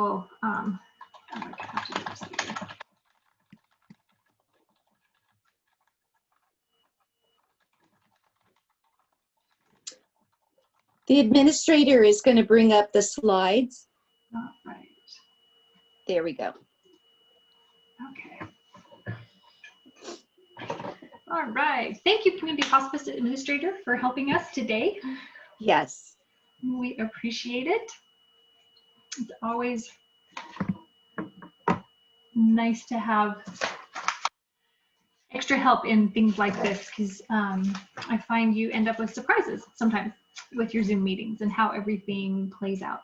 I'm gonna have to do this later. The administrator is going to bring up the slides. All right. There we go. Okay. All right. Thank you, Community Hospice Administrator, for helping us today. Yes. We appreciate it. It's always nice to have extra help in things like this, because I find you end up with surprises sometimes with your Zoom meetings and how everything plays out.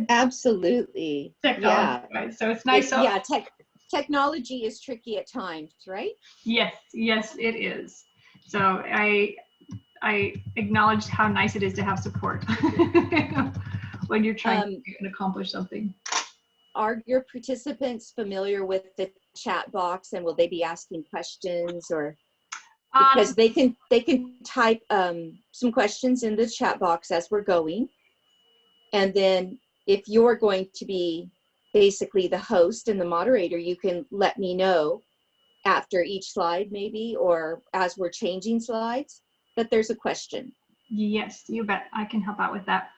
Absolutely. Technology, Yeah. so it's nice. Yeah, technology is tricky at times, right? Yes, yes, it is. So I acknowledge how nice it is to have support when you're trying to accomplish something. Are your participants familiar with the chat box, and will they be asking questions, or because they can type some questions in the chat box as we're going, and then if you're going to be basically the host and the moderator, you can let me know after each slide maybe, or as we're changing slides, that there's a question. Yes, you bet. I can help out with that.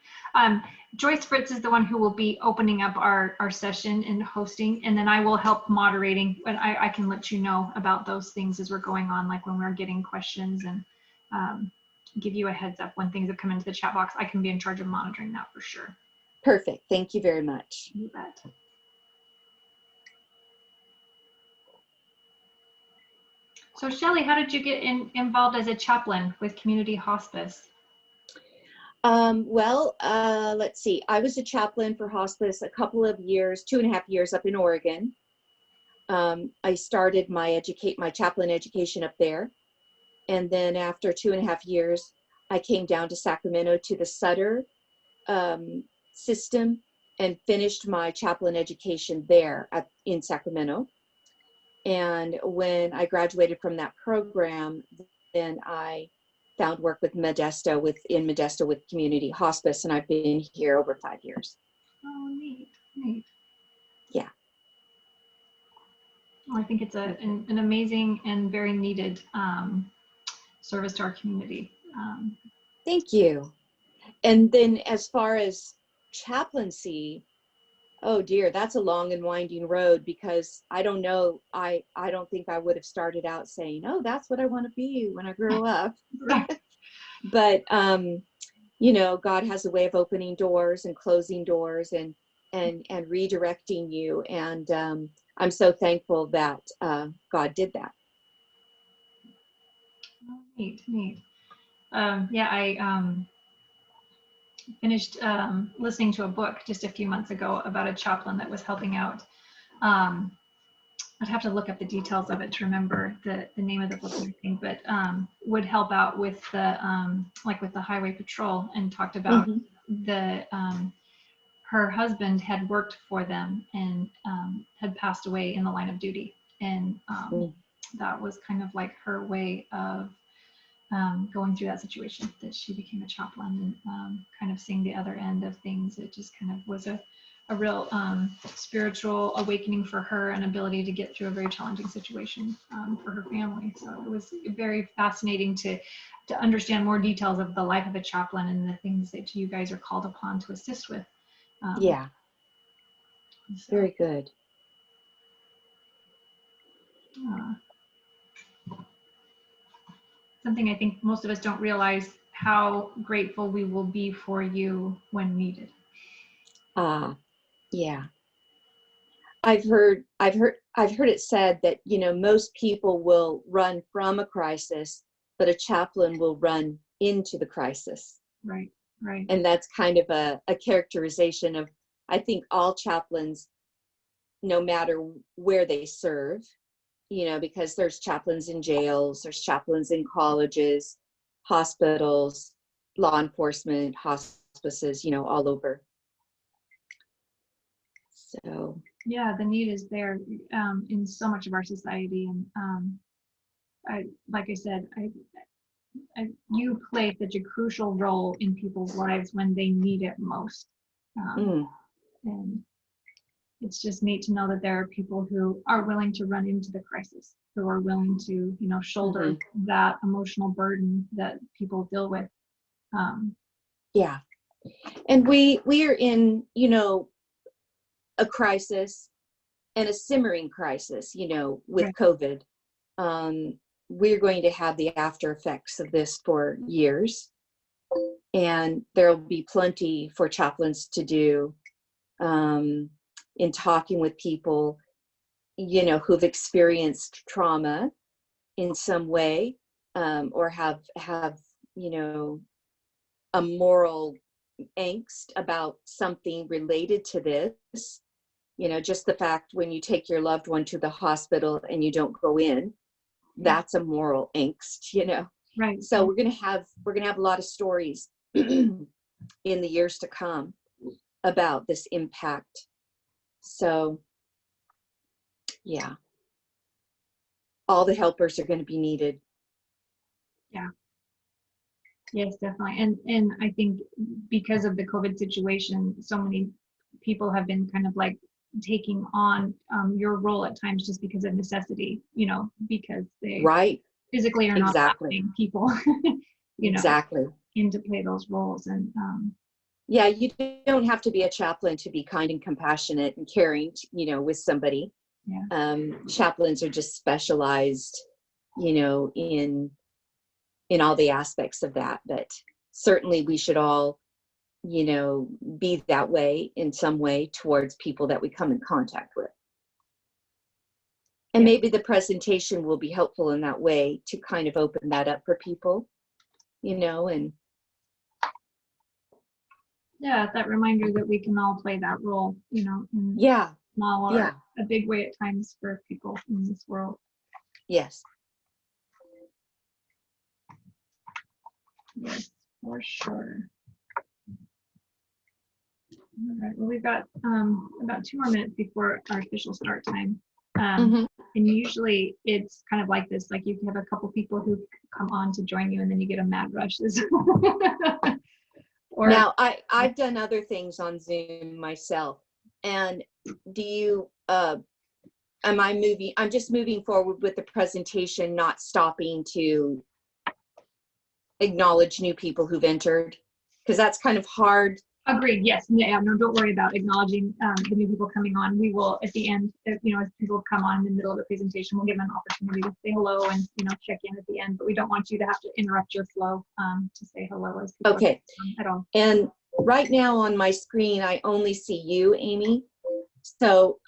Joyce Fritz is the one who will be opening up our session and hosting, and then I will help moderating, and I can let you know about those things as we're going on, like when we're getting questions, and give you a heads up when things have come into the chat box. I can be in charge of monitoring that for sure. Perfect. Thank you very much. You bet. So Shelli, how did you get involved as a chaplain with community hospice? Well, let's see. I was a chaplain for hospice a couple of years, 2.5 years up in Oregon. I started my chaplain education up there. And then after 2.5 years, I came down to Sacramento to the Sutter system and finished my chaplain education there in Sacramento. And when I graduated from that program, then I found work with in Modesto with community hospice, and I've been here over 5 years. Oh, neat, neat. Yeah. Well, I think it's an amazing and very needed service to our community. Thank you. And then as far as chaplaincy, oh dear, that's a long and winding road, because I don't know, I don't think I would have started out saying, oh, that's what I want to be when I grow up. But you know, God has a way of opening doors and closing doors and redirecting you, and I'm so thankful that God did that. Oh, neat, neat. Yeah, I finished listening to a book just a few months ago about a chaplain that was helping out. I'd have to look up the details of it to remember the name of the book and everything, but would help out with the like with the highway patrol, and talked about the her husband had worked for them and had passed away in the line of duty, and that was kind of like her way of going through that situation, that she became a chaplain, and kind of seeing the other end of things. It just kind of was a real spiritual awakening for her, and ability to get through a very challenging situation for her family. So it was very fascinating to understand more details of the life of a chaplain and the things that you guys are called upon to assist with. Yeah. So, very good. Something I think most of us don't realize, how grateful we will be for you when needed. Yeah. I've heard it said that, you know, most people will run from a crisis, but a chaplain will run into the crisis. Right, right. And that's kind of a characterization of, I think, all chaplains, no matter where they serve, you know, because there's chaplains in jails, there's chaplains in colleges, hospitals, law enforcement, hospices, you know, all over. So yeah, the need is there in so much of our society, and like I said, you play such a crucial role in people's lives when they need it most. And it's just neat to know that there are people who are willing to run into the crisis, who are willing to, you know, shoulder that emotional burden that people deal with. Yeah. And we are in, you know, a crisis and a simmering crisis, you know, with Right. COVID. We're going to have the after effects of this for years. And there'll be plenty for chaplains to do in talking with people, you know, who've experienced trauma in some way, or have, you know, a moral angst about something related to this. You know, just the fact when you take your loved one to the hospital and you don't go in, that's a moral angst, you know. Right. So we're gonna have a lot of stories in the years to come about this impact. So yeah, all the helpers are going to be needed. Yeah. Yes, definitely. And I think because of the COVID situation, so many people have been kind of like taking on your role at times just because of necessity, you know, because they Right. physically are not Exactly. allowing people, you know, Exactly. in to play those roles. And yeah, you don't have to be a chaplain to be kind and compassionate and caring, you know, with somebody. yeah. Chaplains are just specialized, you know, in all the aspects of that. But certainly we should all, you know, be that way in some way towards people that we come in contact with. And maybe the presentation will be helpful in that way to kind of open that up for people, you know, and Yeah, that reminder that we can all play that role, you know, in yeah, small or yeah, a big way at times for people in this world. yes. Yes, for sure. All right, well, we've got about 2 more minutes before our official start time. And usually it's kind of like this, like you can have a couple people who come on to join you and then you get a mad rush. Or Now, I've done other things on Zoom myself. And do you, am I moving? I'm just moving forward with the presentation, not stopping to acknowledge new people who've entered, because that's kind of hard. Agreed. Yes. Yeah. No, don't worry about acknowledging the new people coming on. We will, at the end, you know, as people come on in the middle of the presentation, we'll give them an opportunity to say hello and, you know, check in at the end. But we don't want you to have to interrupt your flow to say hello as people Okay. At all. And right now on my screen, I only see you, Amy. So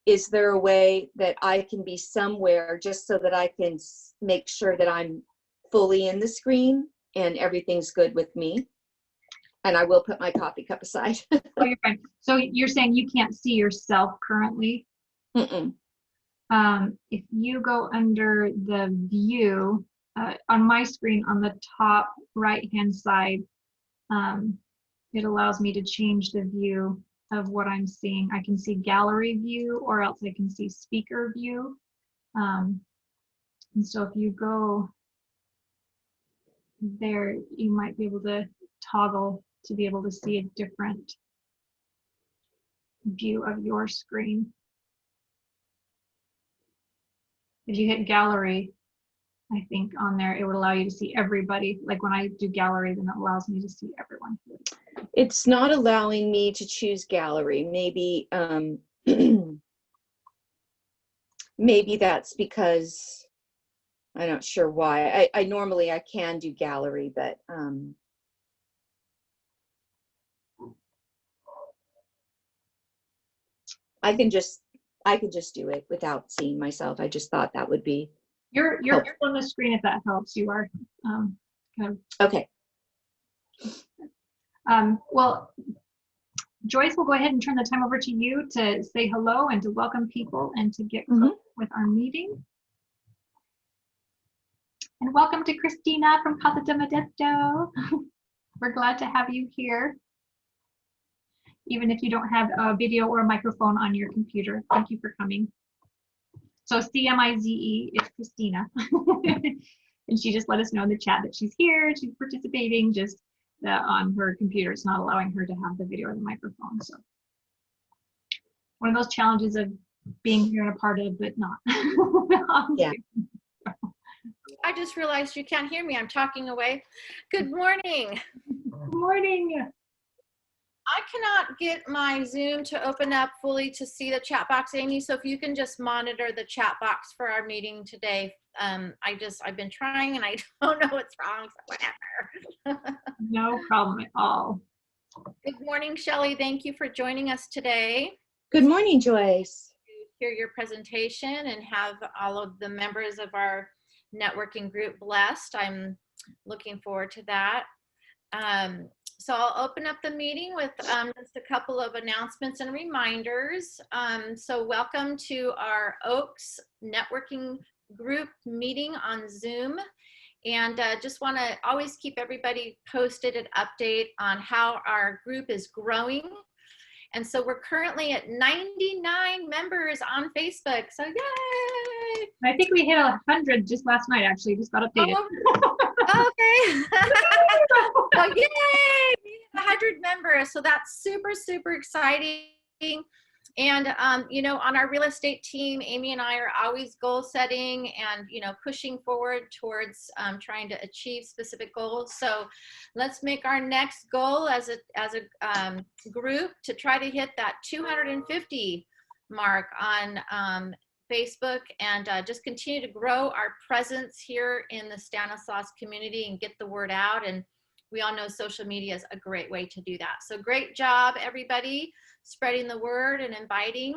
is there a way that I can be somewhere just so that I can make sure that I'm fully in the screen and everything's good with me? And I will put my coffee cup aside. Oh, you're fine. So you're saying you can't see yourself currently? Mm-mm. If you go under the view on my screen on the top right hand side, it allows me to change the view of what I'm seeing. I can see gallery view, or else I can see speaker view. And so if you go there, you might be able to toggle to be able to see a different view of your screen. If you hit gallery, I think on there, it would allow you to see everybody. Like when I do gallery, then it allows me to see everyone. It's not allowing me to choose gallery. Maybe, maybe that's because I'm not sure why. I normally I can do gallery, but I can just do it without seeing myself. I just thought that would be You're on the screen if that helps. You are kind of okay. Well, Joyce will go ahead and turn the time over to you to say hello and to welcome people and to get going with our meeting. And welcome to Christina from Casa de Modesto. We're glad to have you here, even if you don't have a video or a microphone on your computer. Thank you for coming. So CMIZE is Christina. And she just let us know in the chat that she's here, she's participating, just that on her computer it's not allowing her to have the video or the microphone. So one of those challenges of being here and a part of, but not. Yeah. I just realized you can't hear me. I'm talking away. Good morning. Good morning. I cannot get my Zoom to open up fully to see the chat box, Amy. So if you can just monitor the chat box for our meeting today. I've been trying and I don't know what's wrong. So whatever. No problem at all. Good morning, Shelli. Thank you for joining us today. Good morning, Joyce. Hear your presentation and have all of the members of our networking group blessed. I'm looking forward to that. So I'll open up the meeting with just a couple of announcements and reminders. So welcome to our OACS networking group meeting on Zoom. And just want to always keep everybody posted and update on how our group is growing. And so we're currently at 99 members on Facebook. So yay! I think we hit 100 just last night, actually. Just got updated. Oh, okay. So yay! We hit 100 members. So that's super, super exciting. And, you know, on our real estate team, Amy and I are always goal setting and, you know, pushing forward towards trying to achieve specific goals. So let's make our next goal as a group to try to hit that 250 mark on Facebook and just continue to grow our presence here in the Stanislaus community and get the word out. And we all know social media is a great way to do that. So great job, everybody, spreading the word and inviting.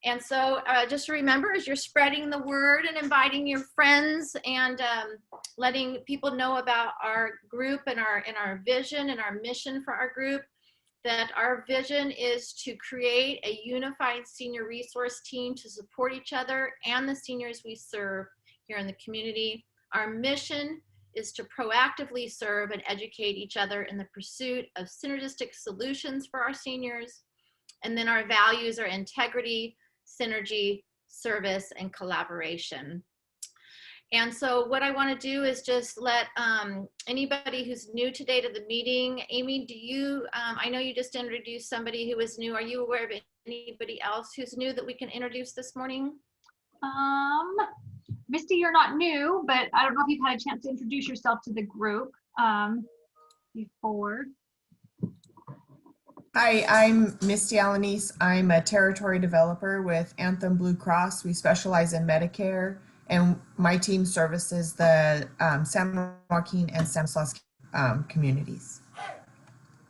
And so just remember, as you're spreading the word and inviting your friends and letting people know about our group and our vision and our mission for our group, that our vision is to create a unified senior resource team to support each other and the seniors we serve here in the community. Our mission is to proactively serve and educate each other in the pursuit of synergistic solutions for our seniors. And then our values are integrity, synergy, service, and collaboration. And so what I want to do is just let anybody who's new today to the meeting, Amy, do you, I know you just introduced somebody who is new. Are you aware of anybody else who's new that we can introduce this morning? Misty, you're not new, but I don't know if you've had a chance to introduce yourself to the group before. Hi, I'm Misty Alanis. I'm a territory developer with Anthem Blue Cross. We specialize in Medicare, and my team services the San Joaquin and Stanislaus communities.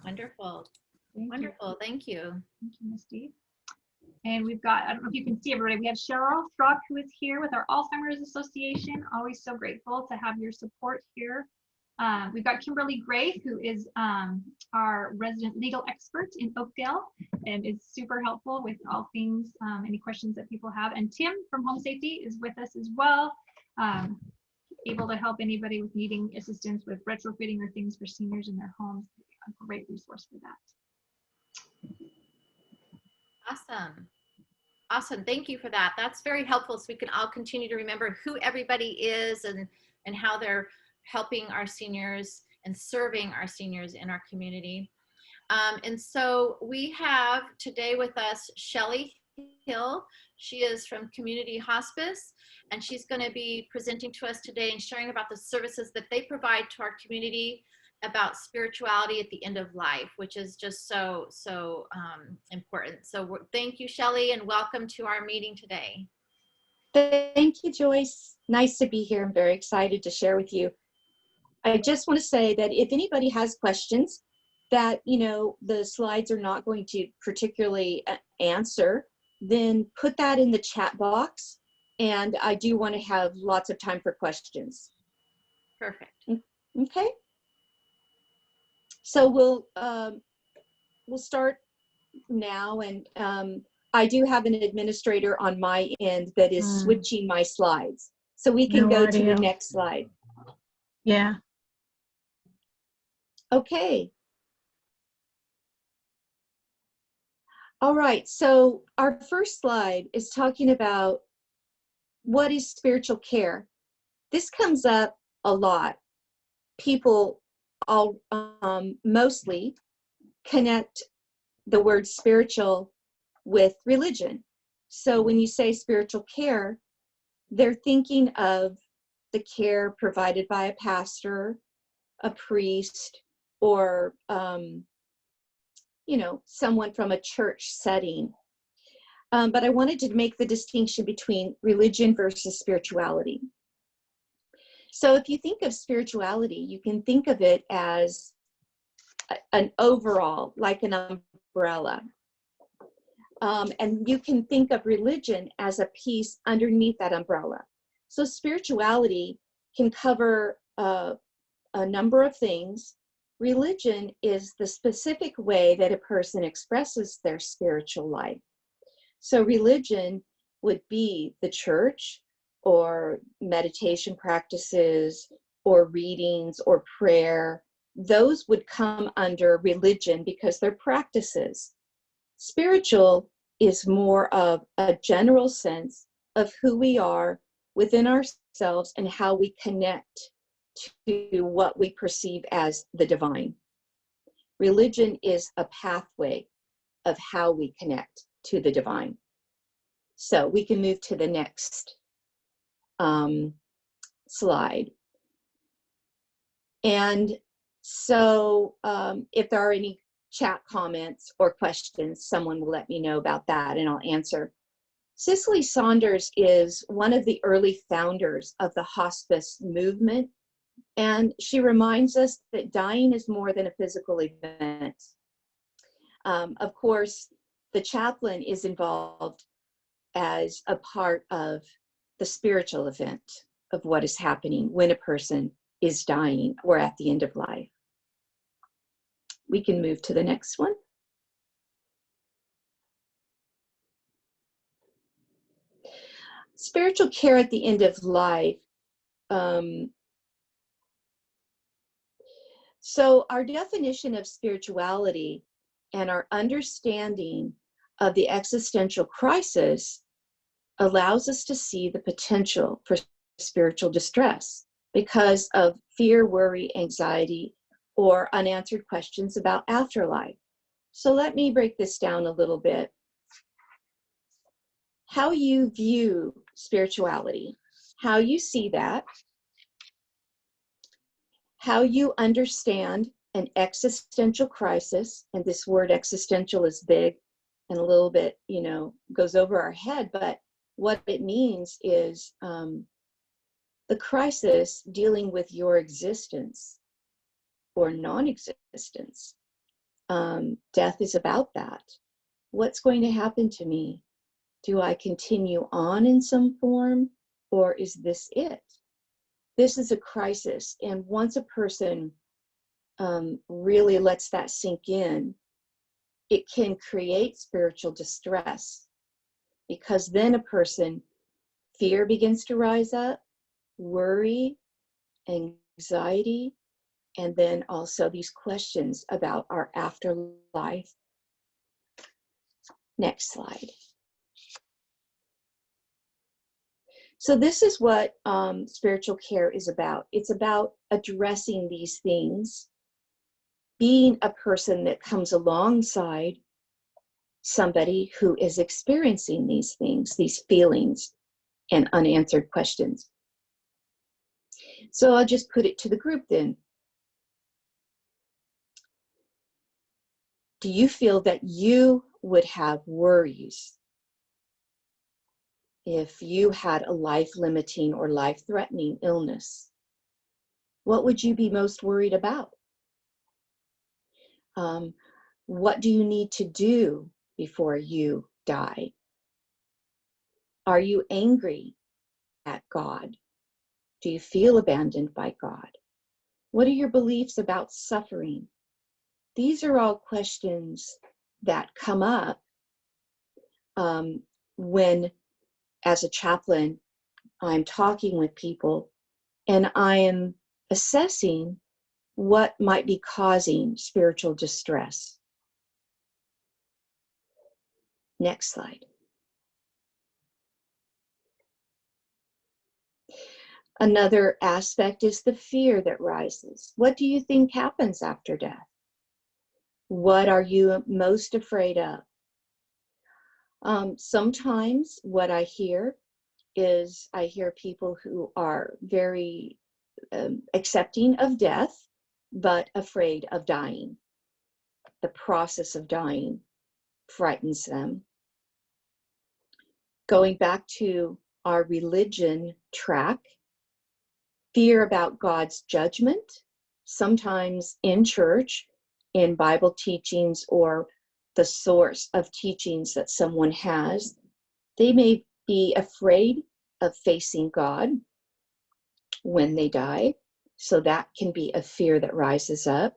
Wonderful. Wonderful. Thank you. Thank you, Misty. And we've got, I don't know if you can see everybody, we have Cheryl Strock, who is here with our Alzheimer's Association. Always so grateful to have your support here. We've got Kimberly Gray, who is our resident legal expert in Oakdale and is super helpful with all things, any questions that people have. And Tim from Home Safety is with us as well, able to help anybody with needing assistance with retrofitting or things for seniors in their homes. A great resource for that. Awesome. Awesome. Thank you for that. That's very helpful so we can all continue to remember who everybody is and how they're helping our seniors and serving our seniors in our community. And so we have today with us Shelli Hill. She is from Community Hospice, and she's going to be presenting to us today and sharing about the services that they provide to our community about spirituality at the end of life, which is just so important. So thank you, Shelli, and welcome to our meeting today. Thank you, Joyce. Nice to be here. I'm very excited to share with you. I just want to say that if anybody has questions that, you know, the slides are not going to particularly answer, then put that in the chat box. And I do want to have lots of time for questions. Perfect. Okay. So we'll start now, and I do have an administrator on my end that is switching my slides, so we can go to the next slide. Yeah. Okay. All right. So our first slide is talking about what is spiritual care. This comes up a lot. People all mostly connect the word spiritual with religion. So when you say spiritual care, they're thinking of the care provided by a pastor, a priest, or someone from a church setting. But I wanted to make the distinction between religion versus spirituality. So if you think of spirituality, you can think of it as an overall, like an umbrella. And you can think of religion as a piece underneath that umbrella. So spirituality can cover a number of things. Religion is the specific way that a person expresses their spiritual life. So religion would be the church, or meditation practices, or readings, or prayer. Those would come under religion because they're practices. Spiritual is more of a general sense of who we are within ourselves and how we connect to what we perceive as the divine. Religion is a pathway of how we connect to the divine. So we can move to the next slide. And so if there are any chat comments or questions, someone will let me know about that and I'll answer. Cicely Saunders is one of the early founders of the hospice movement, and she reminds us that dying is more than a physical event. Of course, the chaplain is involved as a part of the spiritual event of what is happening when a person is dying or at the end of life. We can move to the next one. Spiritual care at the end of life. So our definition of spirituality and our understanding of the existential crisis allows us to see the potential for spiritual distress because of fear, worry, anxiety, or unanswered questions about afterlife. So let me break this down a little bit. How you view spirituality, how you see that, how you understand an existential crisis, and this word existential is big and a little bit, goes over our head, but what it means is the crisis dealing with your existence or non-existence. Death is about that. What's going to happen to me? Do I continue on in some form, or is this it? This is a crisis, and once a person really lets that sink in, it can create spiritual distress, because then a person, fear begins to rise up, worry, anxiety, and then also these questions about our afterlife. Next slide. So this is what spiritual care is about. It's about addressing these things, being a person that comes alongside somebody who is experiencing these things, these feelings, and unanswered questions. So I'll just put it to the group then. Do you feel that you would have worries if you had a life-limiting or life-threatening illness? What would you be most worried about? What do you need to do before you die? Are you angry at God? Do you feel abandoned by God? What are your beliefs about suffering? These are all questions that come up when, as a chaplain, I'm talking with people and I am assessing what might be causing spiritual distress. Next slide. Another aspect is the fear that rises. What do you think happens after death? What are you most afraid of? Sometimes what I hear is I hear people who are very accepting of death, but afraid of dying. The process of dying frightens them. Going back to our religion track, fear about God's judgment, sometimes in church, in Bible teachings, or the source of teachings that someone has, they may be afraid of facing God when they die. So that can be a fear that rises up.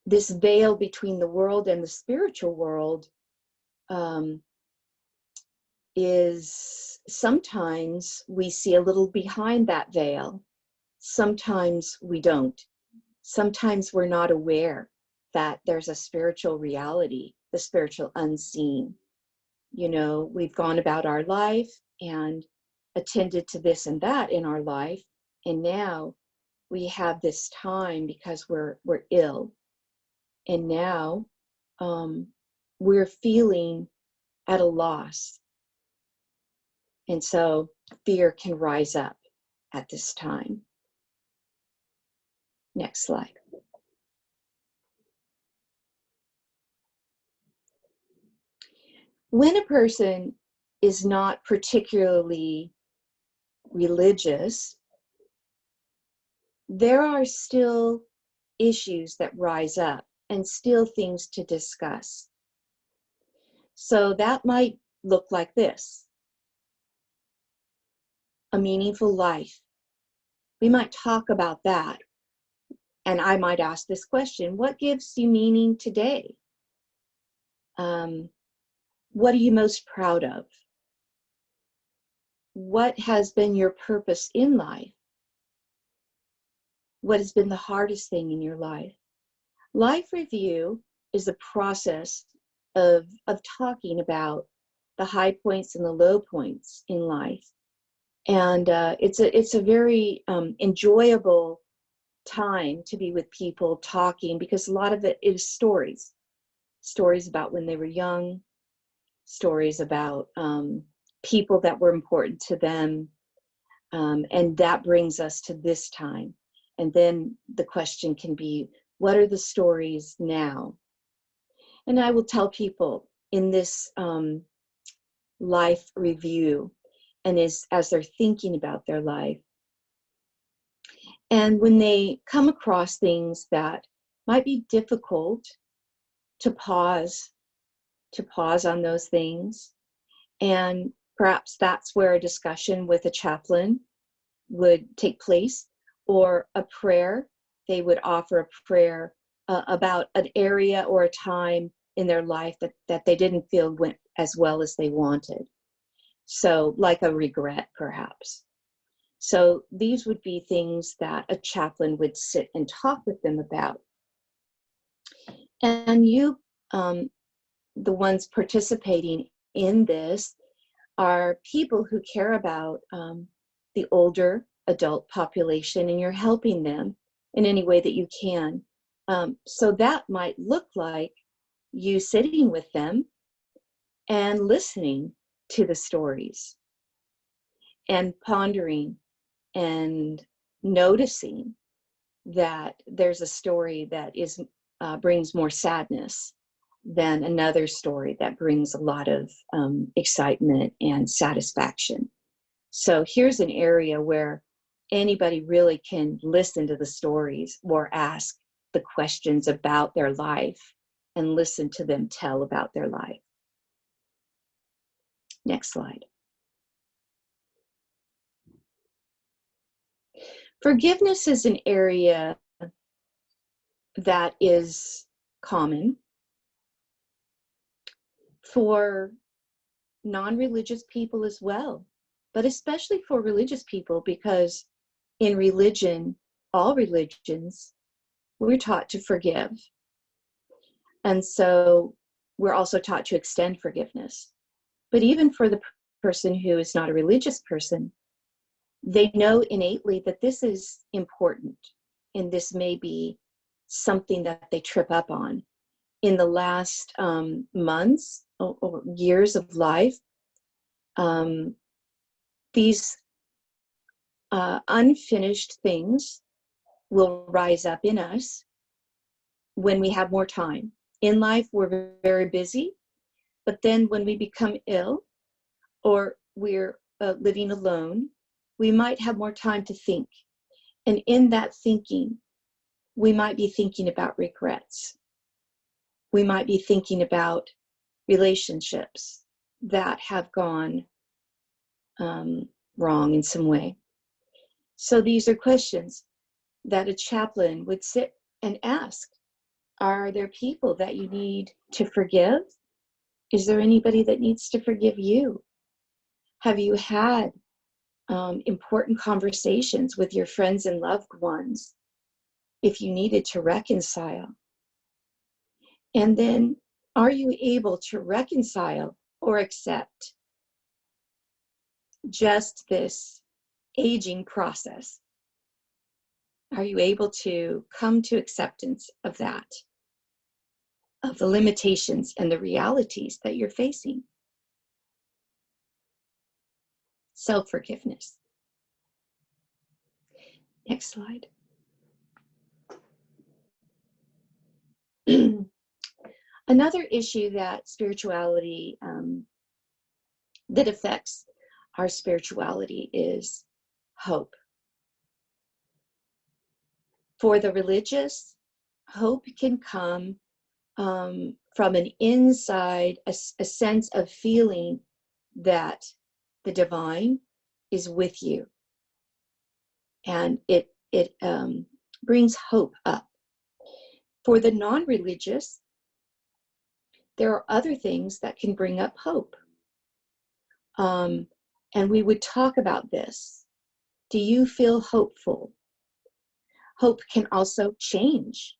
This veil between the world and the spiritual world is sometimes we see a little behind that veil. Sometimes we don't. Sometimes we're not aware that there's a spiritual reality, the spiritual unseen. You know, we've gone about our life and attended to this and that in our life, and now we have this time because we're ill, and now we're feeling at a loss, and so fear can rise up at this time. Next slide. When a person is not particularly religious, there are still issues that rise up and still things to discuss. So that might look like this: a meaningful life. We might talk about that. And I might ask this question: what gives you meaning today? What are you most proud of? What has been your purpose in life? What has been the hardest thing in your life? Life review is a process of talking about the high points and the low points in life. And it's a very enjoyable time to be with people talking, because a lot of it is stories about when they were young, stories about people that were important to them, and that brings us to this time. And then the question can be, what are the stories now? And I will tell people in this life review, and as they're thinking about their life, and when they come across things that might be difficult, to pause on those things. And perhaps that's where a discussion with a chaplain would take place, or a prayer. They would offer a prayer about an area or a time in their life that they didn't feel went as well as they wanted. So like a regret, perhaps. So these would be things that a chaplain would sit and talk with them about. And you, the ones participating in this, are people who care about the older adult population, and you're helping them in any way that you can. So that might look like you sitting with them and listening to the stories and pondering and noticing that there's a story that is brings more sadness than another story that brings a lot of excitement and satisfaction. So here's an area where anybody really can listen to the stories or ask the questions about their life and listen to them tell about their life. Next slide. Forgiveness is an area that is common for non-religious people as well, but especially for religious people, because in religion, all religions, we're taught to forgive. And so we're also taught to extend forgiveness. But even for the person who is not a religious person, they know innately that this is important, and this may be something that they trip up on. in the last months or years of life, these unfinished things will rise up in us when we have more time. In life, we're very busy, but then when we become ill or we're living alone, we might have more time to think. And in that thinking, we might be thinking about regrets. We might be thinking about relationships that have gone wrong in some way. So these are questions that a chaplain would sit and ask. Are there people that you need to forgive? Is there anybody that needs to forgive you? Have you had important conversations with your friends and loved ones if you needed to reconcile? And then, are you able to reconcile or accept just this aging process? Are you able to come to acceptance of that, of the limitations and the realities that you're facing? Self-forgiveness. Next slide. Another issue that spirituality, that affects our spirituality is hope. For the religious, hope can come from an inside, a sense of feeling that the divine is with you. And it brings hope up. For the non-religious, there are other things that can bring up hope. And we would talk about this. Do you feel hopeful? Hope can also change.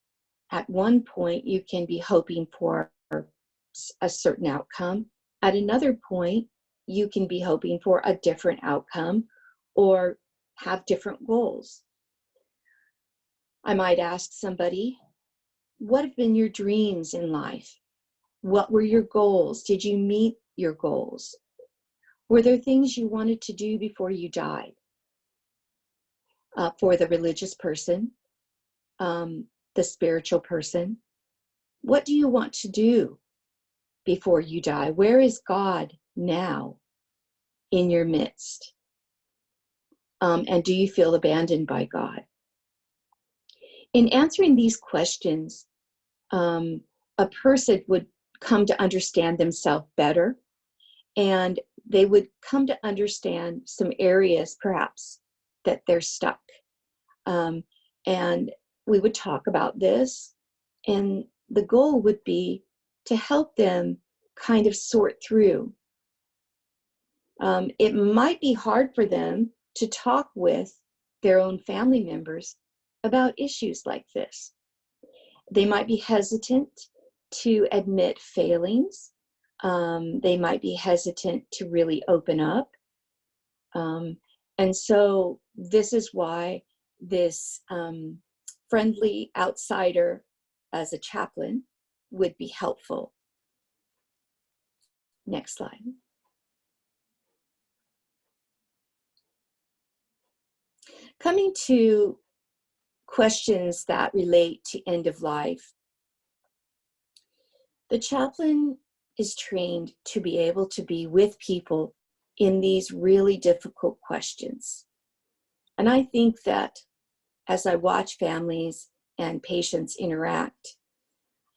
At one point, you can be hoping for a certain outcome. At another point, you can be hoping for a different outcome or have different goals. I might ask somebody, what have been your dreams in life? What were your goals? Did you meet your goals? Were there things you wanted to do before you died? For the religious person, the spiritual person, what do you want to do before you die? Where is God now in your midst? And do you feel abandoned by God? In answering these questions, a person would come to understand themselves better, and they would come to understand some areas perhaps that they're stuck. And we would talk about this, and the goal would be to help them kind of sort through. It might be hard for them to talk with their own family members about issues like this. They might be hesitant to admit failings. They might be hesitant to really open up. And so this is why this friendly outsider as a chaplain would be helpful. Next slide. Coming to questions that relate to end of life. The chaplain is trained to be able to be with people in these really difficult questions. And I think that as I watch families and patients interact,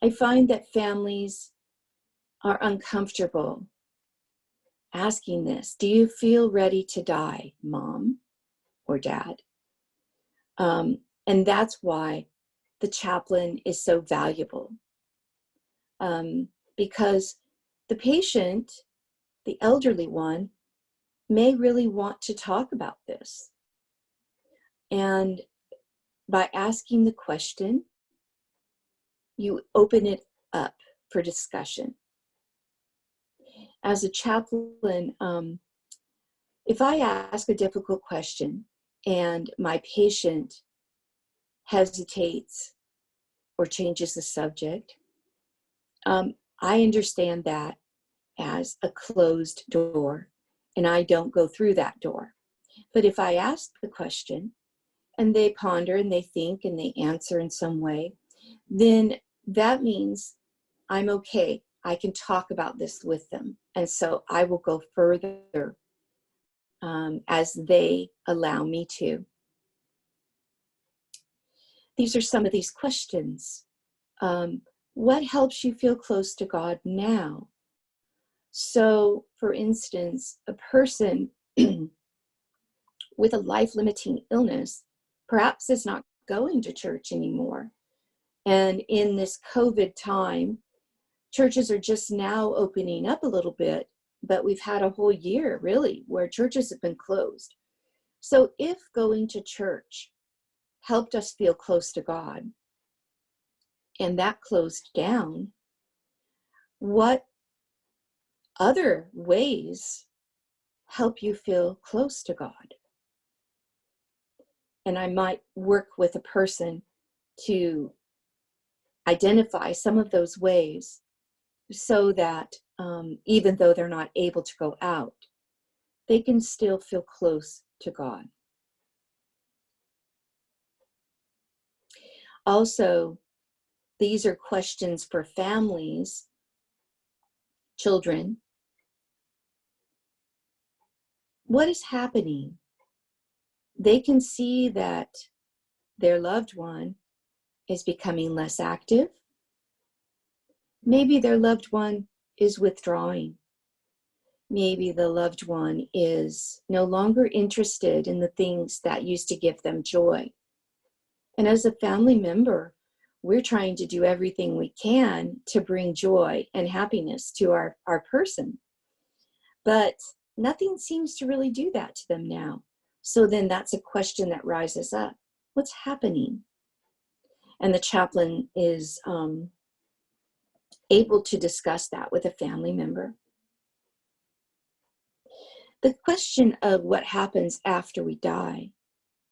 I find that families are uncomfortable asking this. Do you feel ready to die, mom or dad? And that's why the chaplain is so valuable. Because the patient, the elderly one, may really want to talk about this. And by asking the question, you open it up for discussion. As a chaplain, if I ask a difficult question and my patient hesitates or changes the subject, I understand that as a closed door, and I don't go through that door. But if I ask the question and they ponder and they think and they answer in some way, then that means I'm okay. I can talk about this with them. And so I will go further as they allow me to. These are some of these questions. What helps you feel close to God now? So, for instance, a person with a life-limiting illness perhaps is not going to church anymore. And in this COVID time, churches are just now opening up a little bit, but we've had a whole year, really, where churches have been closed. So if going to church helped us feel close to God, and that closed down, what other ways help you feel close to God? And I might work with a person to identify some of those ways so that even though they're not able to go out, they can still feel close to God. Also, these are questions for families, children. What is happening? They can see that their loved one is becoming less active. Maybe their loved one is withdrawing. Maybe the loved one is no longer interested in the things that used to give them joy. And as a family member, we're trying to do everything we can to bring joy and happiness to our person. But nothing seems to really do that to them now. So then that's a question that rises up. What's happening? And the chaplain is able to discuss that with a family member. The question of what happens after we die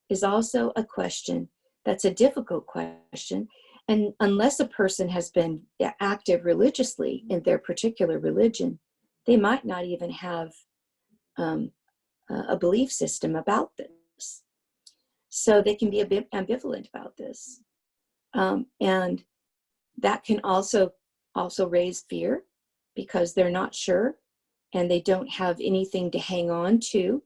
is also a question that's a difficult question. And unless a person has been active religiously in their particular religion, they might not even have a belief system about this. So they can be a bit ambivalent about this. And that can also raise fear because they're not sure and they don't have anything to hang on to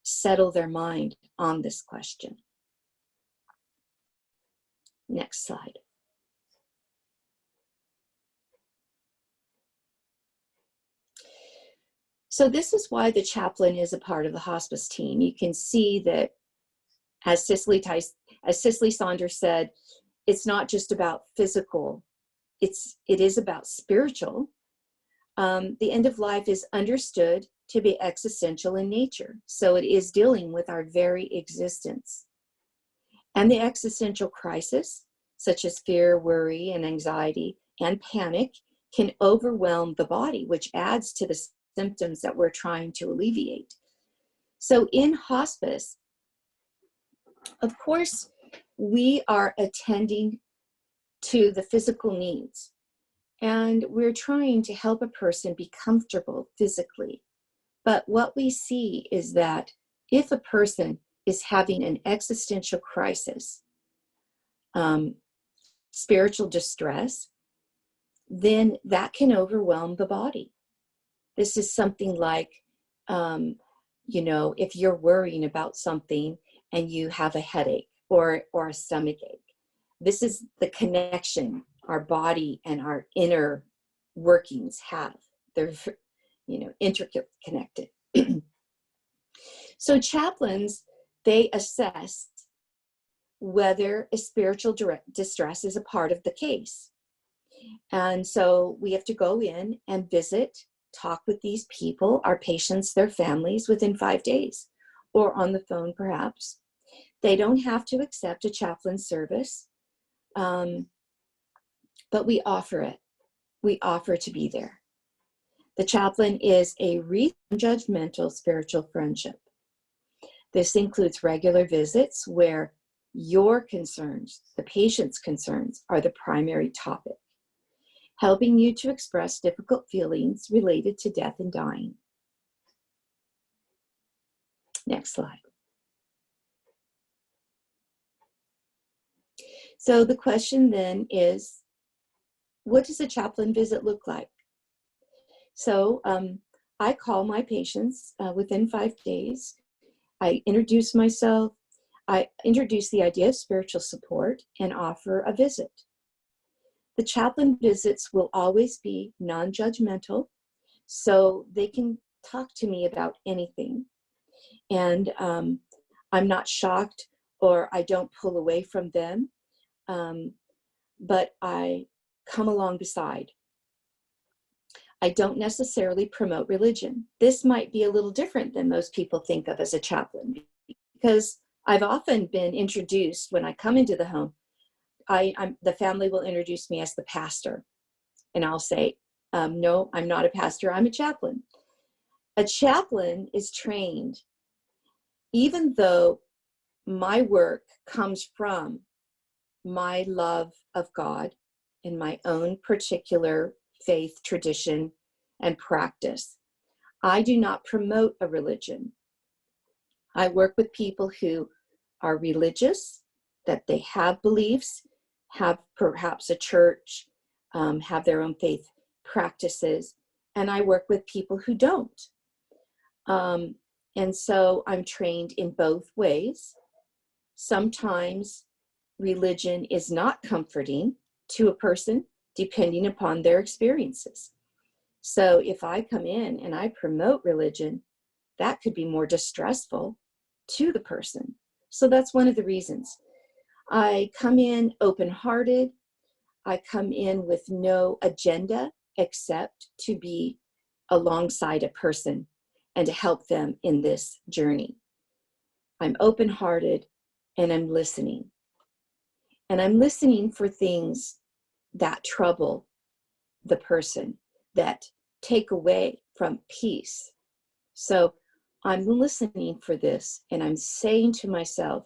settle their mind on this question. Next slide. So this is why the chaplain is a part of the hospice team. You can see that, as Cicely Saunders said, it's not just about physical, it is about spiritual. The end of life is understood to be existential in nature. So it is dealing with our very existence. And the existential crisis, such as fear, worry, and anxiety, and panic, can overwhelm the body, which adds to the symptoms that we're trying to alleviate. So in hospice, of course, we are attending to the physical needs, and we're trying to help a person be comfortable physically. But what we see is that if a person is having an existential crisis, spiritual distress, then that can overwhelm the body. This is something like, if you're worrying about something and you have a headache or a stomach ache. This is the connection our body and our inner workings have. They're, intricately connected. So chaplains, they assess whether a spiritual distress is a part of the case. And so we have to go in and visit, talk with these people, our patients, their families, within 5 days, or on the phone perhaps. They don't have to accept a chaplain service, but we offer it. We offer to be there. The chaplain is a non-judgmental spiritual friendship. This includes regular visits where your concerns, the patient's concerns, are the primary topic. helping you to express difficult feelings related to death and dying. Next slide. So the question then is, what does a chaplain visit look like? So I call my patients within 5 days. I introduce myself. I introduce the idea of spiritual support and offer a visit. The chaplain visits will always be non-judgmental, so they can talk to me about anything. And I'm not shocked, or I don't pull away from them, but I come along beside. I don't necessarily promote religion. This might be a little different than most people think of as a chaplain, because I've often been introduced when I come into the home. The family will introduce me as the pastor, and I'll say, no, I'm not a pastor, I'm a chaplain. A chaplain is trained, even though my work comes from my love of God and my own particular faith, tradition, and practice. I do not promote a religion. I work with people who are religious, that they have beliefs, have perhaps a church, have their own faith practices, and I work with people who don't. And so I'm trained in both ways. Sometimes religion is not comforting to a person, depending upon their experiences. So if I come in and I promote religion, that could be more distressful to the person. So that's one of the reasons. I come in open-hearted. I come in with no agenda except to be alongside a person and to help them in this journey. I'm open-hearted and I'm listening. And I'm listening for things that trouble the person, that take away from peace. So I'm listening for this, and I'm saying to myself,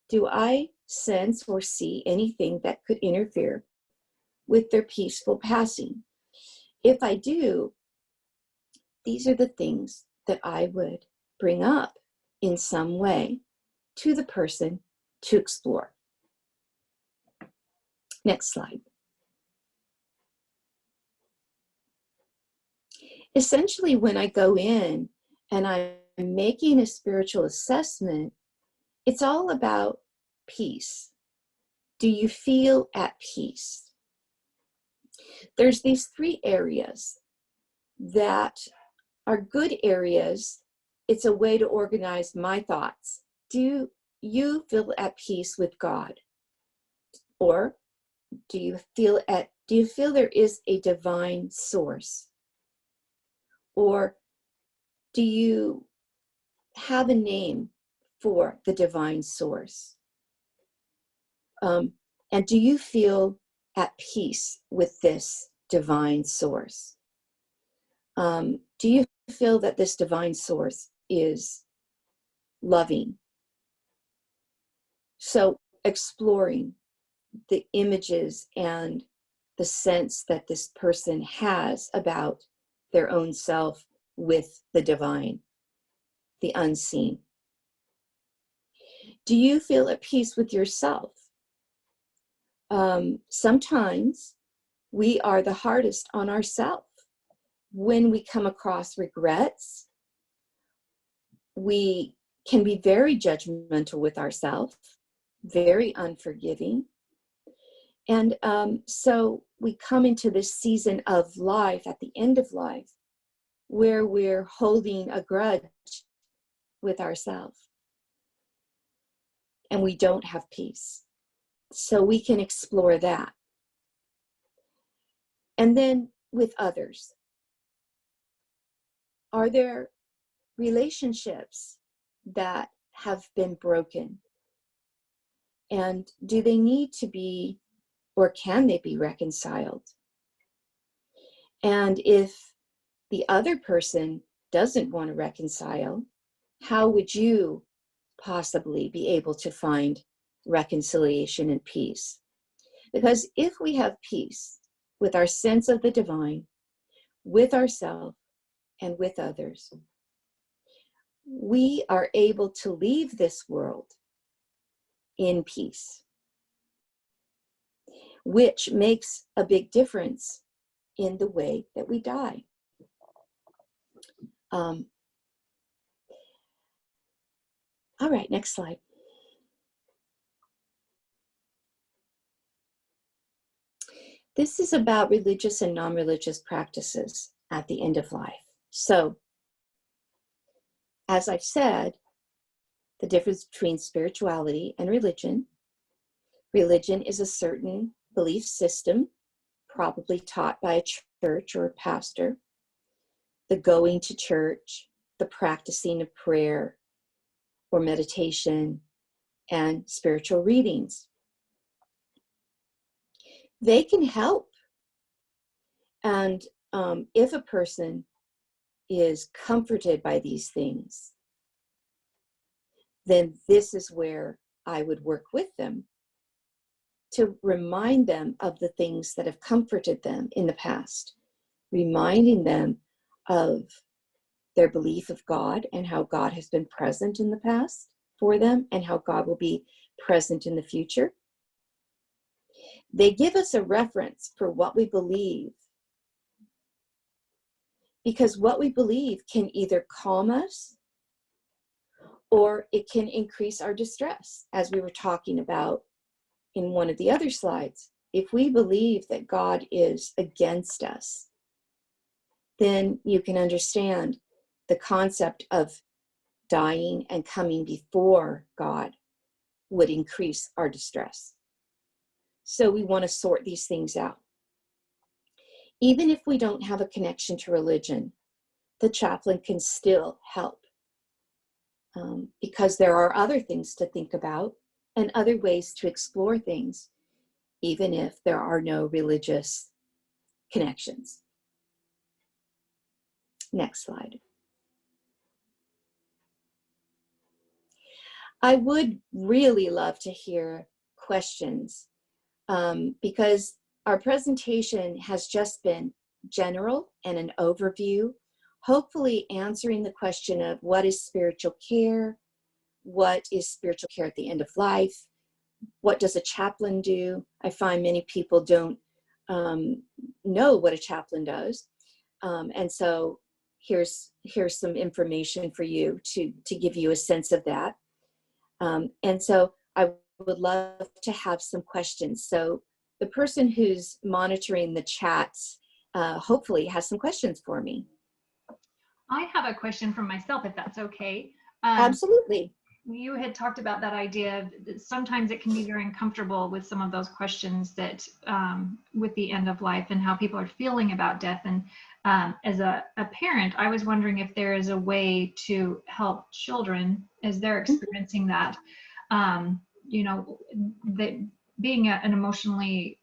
do I sense or see anything that could interfere with their peaceful passing? If I do, these are the things that I would bring up in some way to the person to explore. Next slide. Essentially, when I go in and I'm making a spiritual assessment, it's all about peace. Do you feel at peace? There's these 3 areas that are good areas. It's a way to organize my thoughts. Do you feel at peace with God? Or do you feel there is a divine source? Or do you have a name for the divine source? And do you feel at peace with this divine source? Do you feel that this divine source is loving? So exploring the images and the sense that this person has about their own self with the divine, the unseen. Do you feel at peace with yourself? Sometimes we are the hardest on ourselves. When we come across regrets, we can be very judgmental with ourselves, very unforgiving. And so we come into this season of life, at the end of life, where we're holding a grudge with ourselves. And we don't have peace. So we can explore that. And then with others. Are there relationships that have been broken? And do they need to be, or can they be reconciled? And if the other person doesn't want to reconcile, how would you possibly be able to find reconciliation and peace? Because if we have peace, with our sense of the divine, with ourselves, and with others, we are able to leave this world in peace, which makes a big difference in the way that we die. All right, next slide. This is about religious and non-religious practices at the end of life. So, as I've said, the difference between spirituality and religion. Religion is a certain belief system, probably taught by a church or a pastor. The going to church, the practicing of prayer or meditation, and spiritual readings. They can help. And if a person is comforted by these things, then this is where I would work with them to remind them of the things that have comforted them in the past, reminding them of their belief of God and how God has been present in the past for them and how God will be present in the future. They give us a reference for what we believe, because what we believe can either calm us or it can increase our distress, as we were talking about in one of the other slides. If we believe that God is against us, then you can understand the concept of dying and coming before God would increase our distress. So we want to sort these things out. Even if we don't have a connection to religion, the chaplain can still help, because there are other things to think about and other ways to explore things, even if there are no religious connections. Next slide. I would really love to hear questions, because our presentation has just been general and an overview, hopefully answering the question of what is spiritual care, what is spiritual care at the end of life, what does a chaplain do? I find many people don't know what a chaplain does, and so here's some information for you to give you a sense of that. And so I would love to have some questions. So the person who's monitoring the chats hopefully has some questions for me. I have a question for myself, if that's okay. Absolutely. You had talked about that idea that sometimes it can be very uncomfortable with some of those questions that with the end of life and how people are feeling about death. And as a parent, I was wondering if there is a way to help children as they're experiencing that, that being an emotionally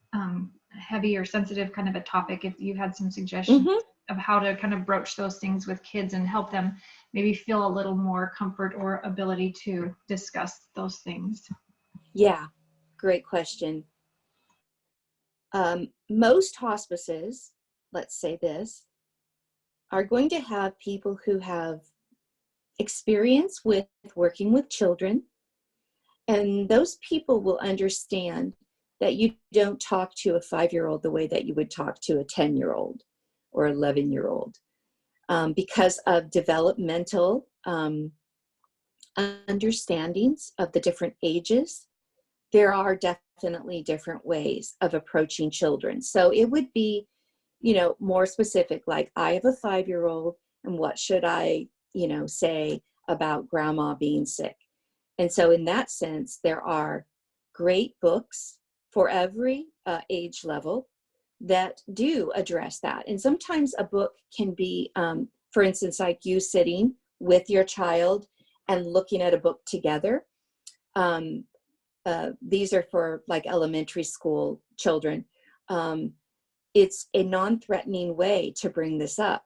heavy or sensitive kind of a topic, if you had some suggestions of how to kind of broach those things with kids and help them maybe feel a little more comfort or ability to discuss those things. Yeah, great question. Most hospices, let's say this, are going to have people who have experience with working with children, and those people will understand that you don't talk to a 5-year-old the way that you would talk to a 10-year-old or 11-year-old, because of developmental understandings of the different ages. There are definitely different ways of approaching children. So it would be, more specific, like I have a 5-year-old and what should I, say about grandma being sick. And so in that sense, there are great books for every age level that do address that. And sometimes a book can be, for instance, like you sitting with your child and looking at a book together. These are for like elementary school children. It's a non-threatening way to bring this up.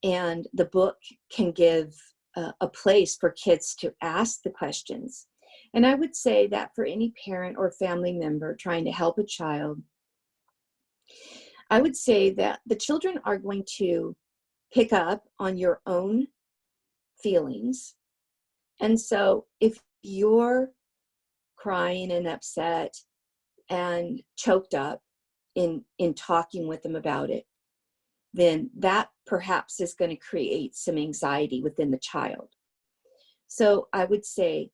And the book can give a place for kids to ask the questions. And I would say that for any parent or family member trying to help a child, I would say that the children are going to pick up on your own feelings. And so if you're crying and upset and choked up in talking with them about it, then that perhaps is going to create some anxiety within the child. So I would say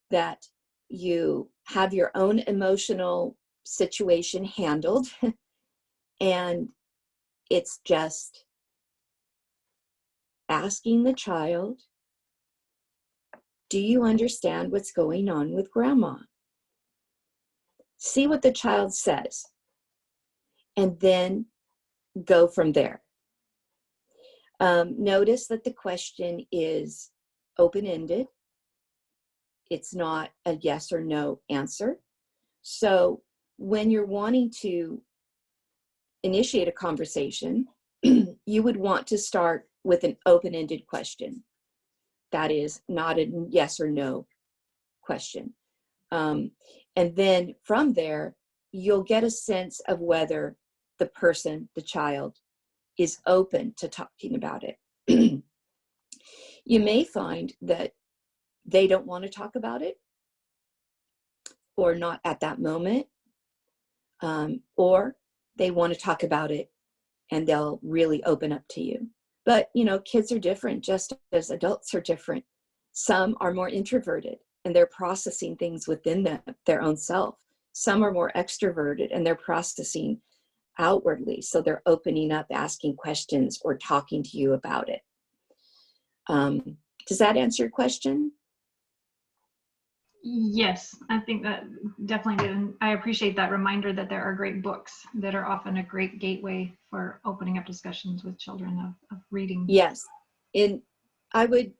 that you have your own emotional situation handled, and it's just asking the child, do you understand what's going on with grandma? See what the child says, and then go from there. Notice that the question is open-ended. It's not a yes or no answer. So when you're wanting to initiate a conversation, you would want to start with an open-ended question. That is not a yes or no question. And then from there, you'll get a sense of whether the person, the child, is open to talking about it. You may find that they don't want to talk about it, or not at that moment, or they want to talk about it and they'll really open up to you. But, you know, kids are different, just as adults are different. Some are more introverted and they're processing things within them, their own self. Some are more extroverted and they're processing outwardly. So they're opening up, asking questions, or talking to you about it. Does that answer your question? Yes, I think that definitely did. And I appreciate that reminder that there are great books that are often a great gateway for opening up discussions with children of reading. Yes. I would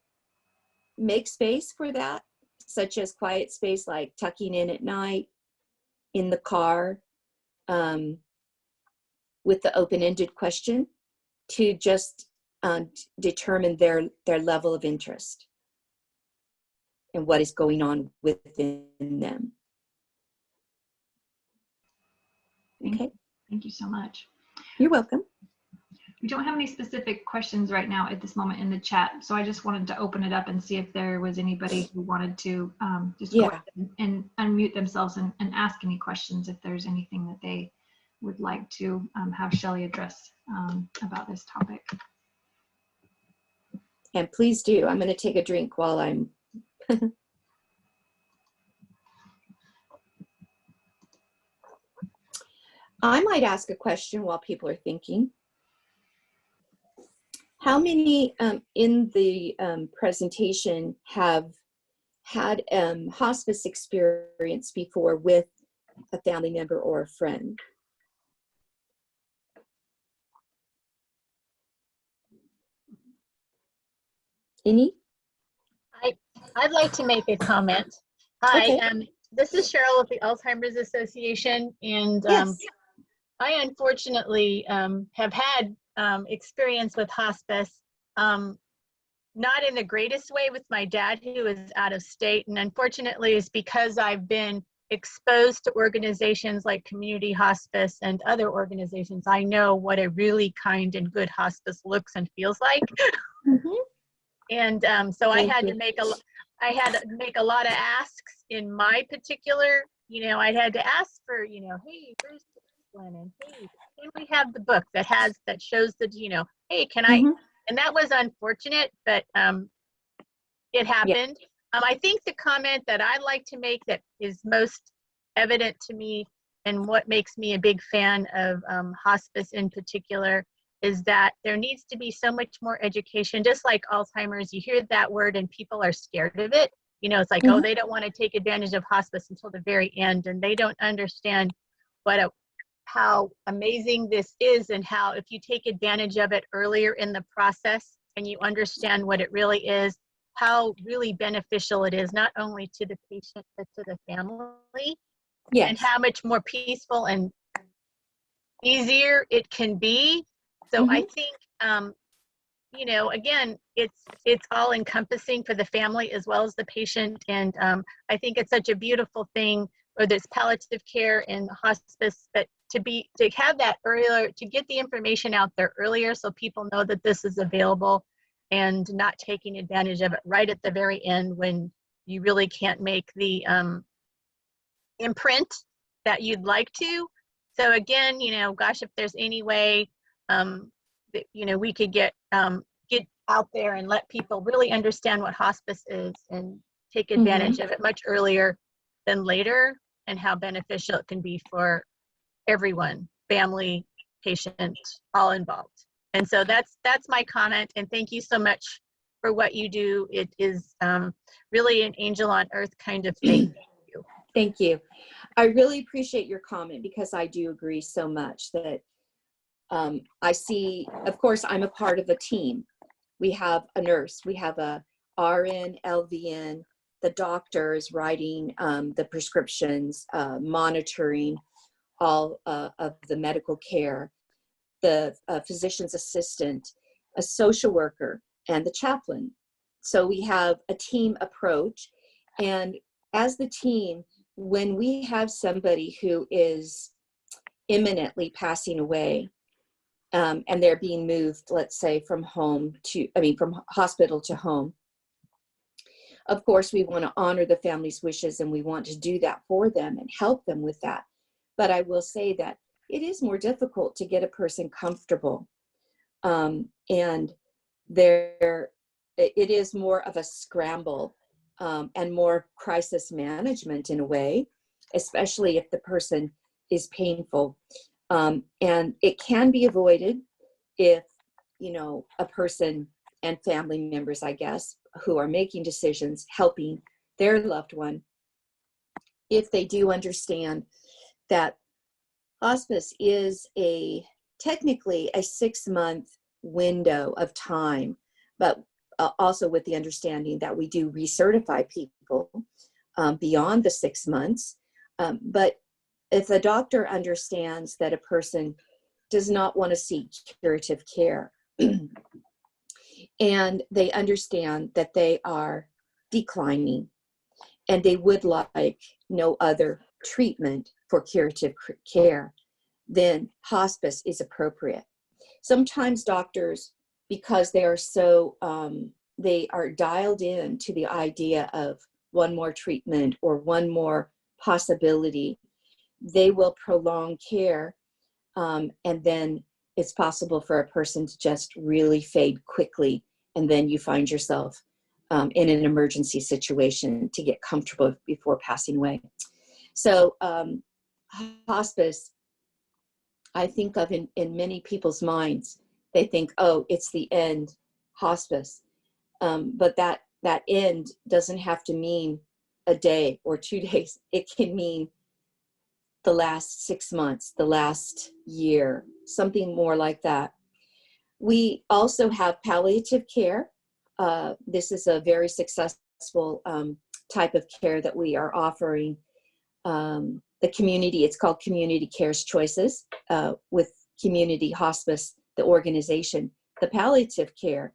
make space for that, such as quiet space, like tucking in at night, in the car, with the open-ended question, to just determine their level of interest and what is going on within them. Okay. Thank you so much. You're welcome. We don't have any specific questions right now at this moment in the chat, so I just wanted to open it up and see if there was anybody who wanted to just go ahead and unmute themselves and ask any questions, if there's anything that they would like to have Shelli address about this topic. And please do. I'm going to take a drink while I'm... I might ask a question while people are thinking. How many in the presentation have had hospice experience before with a family member or a friend? Any? I'd like to make a comment. Hi, Okay. This is Cheryl with the Alzheimer's Association, and Yes. I unfortunately have had experience with hospice, not in the greatest way with my dad, who is out of state, and unfortunately it's because I've been exposed to organizations like Community Hospice and other organizations. I know what a really kind and good hospice looks and feels like. Mm-hmm. And so I had Thank to make a lot of asks in my particular, you know, I had to ask for, you know, hey, where's the Chaplain? And hey, can we have the book that shows that, you know, hey, can I? And that was unfortunate, but it happened. I think the comment that I'd like to make that is most evident to me, and what makes me a big fan of hospice in particular, is that there needs to be so much more education. Just like Alzheimer's, you hear that word and people are scared of it. You know, it's like, oh, they don't want to take advantage of hospice until the very end, and they don't understand how amazing this is, and how if you take advantage of it earlier in the process and you understand what it really is, how really beneficial it is, not only to the patient, but to the family. Yes. And how much more peaceful and easier it can be. So I think, you know, again, it's all encompassing for the family as well as the patient. And I think it's such a beautiful thing, whether it's palliative care and hospice, but to have that earlier, to get the information out there earlier so people know that this is available, and not taking advantage of it right at the very end when you really can't make the imprint that you'd like to. So again, gosh, if there's any way that, we could get out there and let people really understand what hospice is and take advantage of it much earlier than later, and how beneficial it can be for everyone, family, patient, all involved. And so that's my comment. And thank you so much for what you do. It is really an angel on earth kind of thing. Thank you. I really appreciate your comment, because I do agree so much that I see, of course, I'm a part of a team. We have a nurse, we have a RN, LVN, the doctors writing the prescriptions, monitoring all of the medical care, the physician's assistant, a social worker, and the chaplain. So we have a team approach. And as the team, when we have somebody who is imminently passing away, and they're being moved, let's say from hospital to home, of course, we want to honor the family's wishes, and we want to do that for them and help them with that. But I will say that it is more difficult to get a person comfortable. And it is more of a scramble and more crisis management in a way, especially if the person is painful. And it can be avoided if, a person and family members, I guess, who are making decisions, helping their loved one, if they do understand that hospice is technically a 6-month window of time, but also with the understanding that we do recertify people beyond the 6 months. But if the doctor understands that a person does not want to seek curative care, and they understand that they are declining and they would like no other treatment for curative care, then hospice is appropriate. Sometimes doctors, because they are so, they are dialed in to the idea of one more treatment or one more possibility, they will prolong care, and then it's possible for a person to just really fade quickly, and then you find yourself in an emergency situation to get comfortable before passing away. So hospice, I think of in many people's minds, they think, oh, it's the end, hospice. But that end doesn't have to mean a day or 2 days. It can mean the last 6 months, the last year, something more like that. We also have palliative care. This is a very successful type of care that we are offering the community. It's called Community Cares Choices with Community Hospice, the organization. The palliative care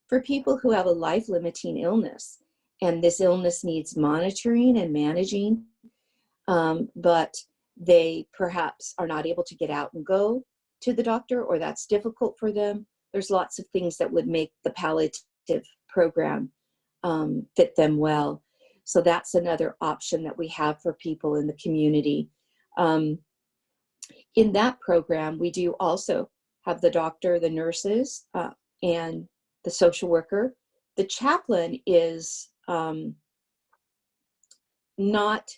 for people who have a life-limiting illness, and this illness needs monitoring and managing, but they perhaps are not able to get out and go to the doctor, or that's difficult for them. There's lots of things that would make the palliative program fit them well. So that's another option that we have for people in the community. In that program, we do also have the doctor, the nurses, and the social worker. The chaplain is not,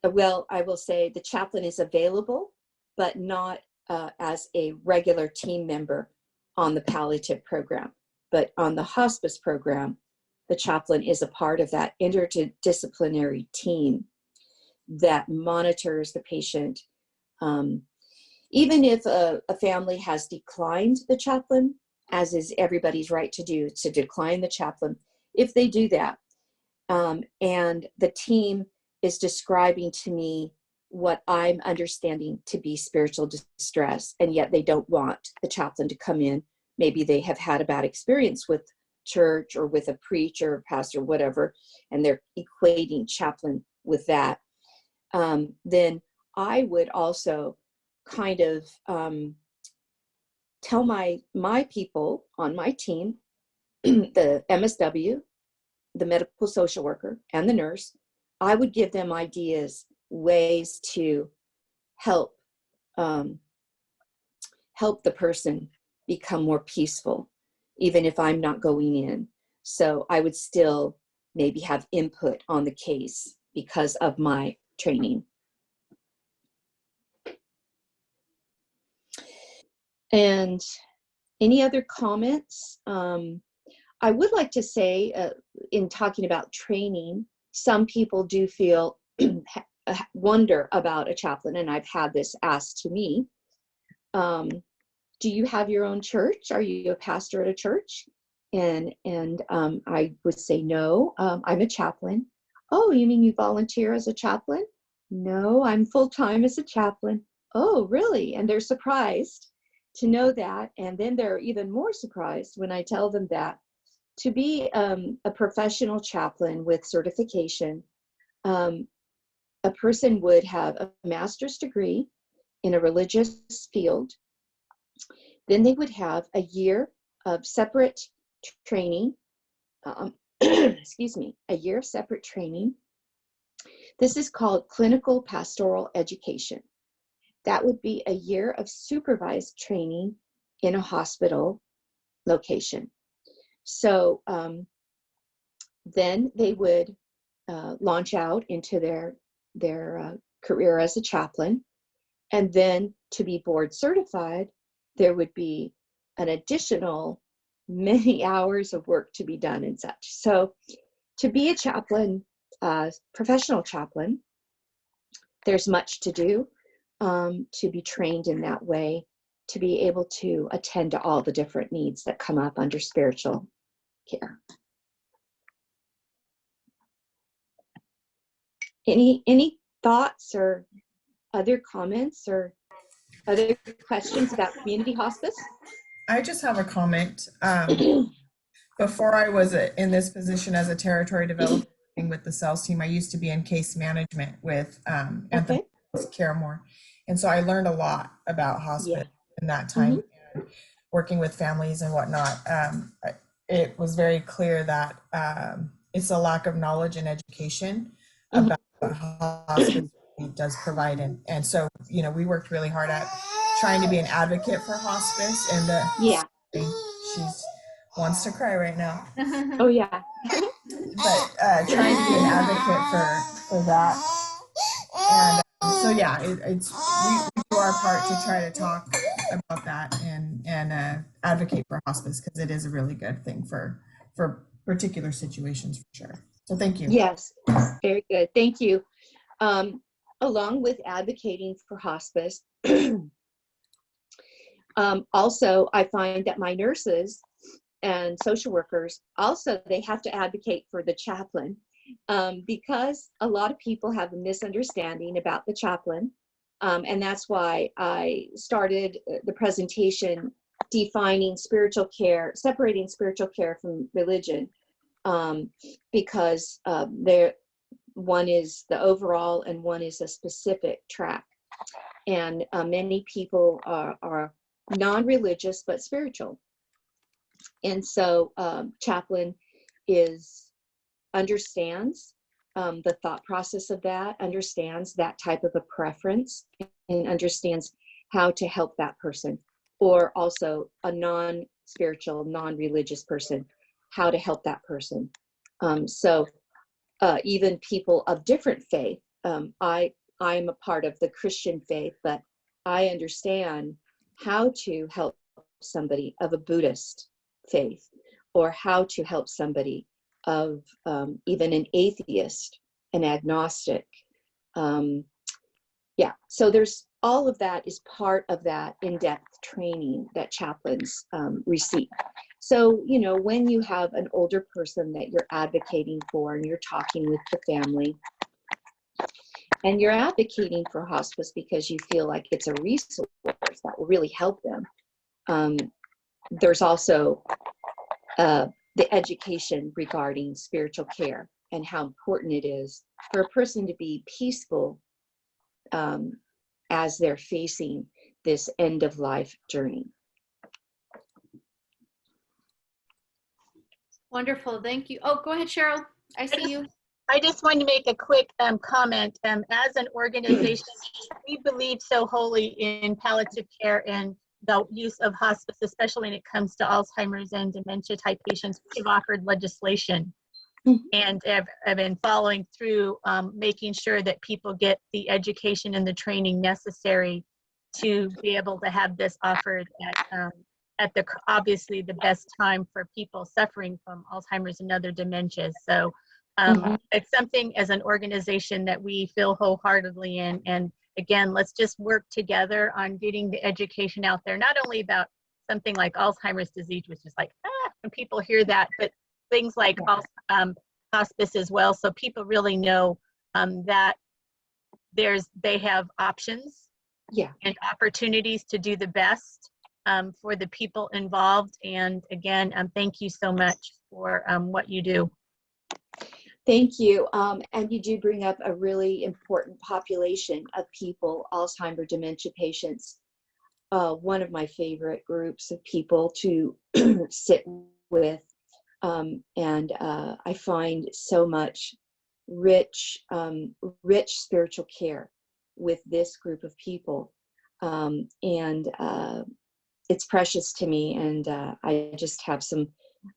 well, I will say the chaplain is available, but not as a regular team member on the palliative program. But on the hospice program, the chaplain is a part of that interdisciplinary team that monitors the patient. Even if a family has declined the chaplain, as is everybody's right to do, to decline the chaplain, if they do that, and the team is describing to me what I'm understanding to be spiritual distress, and yet they don't want the chaplain to come in, maybe they have had a bad experience with church or with a preacher, pastor, whatever, and they're equating chaplain with that, then I would also kind of tell my people on my team, the MSW, the medical social worker, and the nurse, I would give them ideas, ways to help help the person become more peaceful, even if I'm not going in. So I would still maybe have input on the case because of my training. And any other comments? I would like to say, in talking about training, some people do feel wonder about a chaplain, and I've had this asked to me. Do you have your own church? Are you a pastor at a church? And I would say, no, I'm a chaplain. Oh, you mean you volunteer as a chaplain? No, I'm full-time as a chaplain. Oh, really? And they're surprised to know that. And then they're even more surprised when I tell them that to be a professional chaplain with certification, a person would have a master's degree in a religious field. Then they would have a year of separate training, excuse me, a year of separate training. This is called clinical pastoral education. That would be a year of supervised training in a hospital location. So then they would launch out into their career as a chaplain. And then to be board certified, there would be an additional many hours of work to be done and such. So to be a chaplain, professional chaplain, there's much to do to be trained in that way, to be able to attend to all the different needs that come up under spiritual care. Any thoughts or other comments or other questions about community hospice? I just have a comment. Before I was in this position as a territory developer working with the sales team, I used to be in case management with Anthem Care More. And so I learned a lot about hospice in that time, and working with families and whatnot. It was very clear that it's a lack of knowledge and education about what hospice does provide. And so, you know, we worked really hard at trying to be an advocate for hospice. And she's wants to cry right now. Oh yeah. But trying to be an advocate for that. And so yeah, we do our part to try to talk about that and advocate for hospice, because it is a really good thing for particular situations, for sure. So thank you. Yes, very good. Thank you. Along with advocating for hospice, also I find that my nurses and social workers also, they have to advocate for the chaplain, because a lot of people have a misunderstanding about the chaplain, and that's why I started the presentation defining spiritual care, separating spiritual care from religion, because one is the overall and one is a specific track, and many people are non-religious but spiritual. And so Chaplain understands the thought process of that, understands that type of a preference, and understands how to help that person, or also a non-spiritual, non-religious person, how to help that person. So even people of different faith, I'm a part of the Christian faith, but I understand how to help somebody of a Buddhist faith, or how to help somebody of even an atheist, an agnostic. So there's all of that is part of that in-depth training that chaplains receive. So, you know, when you have an older person that you're advocating for and you're talking with the family, and you're advocating for hospice because you feel like it's a resource that will really help them, there's also the education regarding spiritual care and how important it is for a person to be peaceful as they're facing this end of life journey. Wonderful. Thank you. Oh, go ahead, Cheryl. I see you. I just wanted to make a quick comment. As an organization, we believe so wholly in palliative care and the use of hospice, especially when it comes to Alzheimer's and dementia type patients. We've offered legislation and have been following through, making sure that people get the education and the training necessary to be able to have this offered at the obviously the best time for people suffering from Alzheimer's and other dementias. So it's something as an organization that we feel wholeheartedly in. And again, let's just work together on getting the education out there, not only about something like Alzheimer's disease, which is like, when people hear that, but things like hospice as well. So people really know that they have options and opportunities to do the best for the people involved. And again, thank you so much for what you do. Thank you. And you do bring up a really important population of people, Alzheimer's dementia patients. One of my favorite groups of people to sit with. And I find so much rich spiritual care with this group of people. And it's precious to me. And I just have some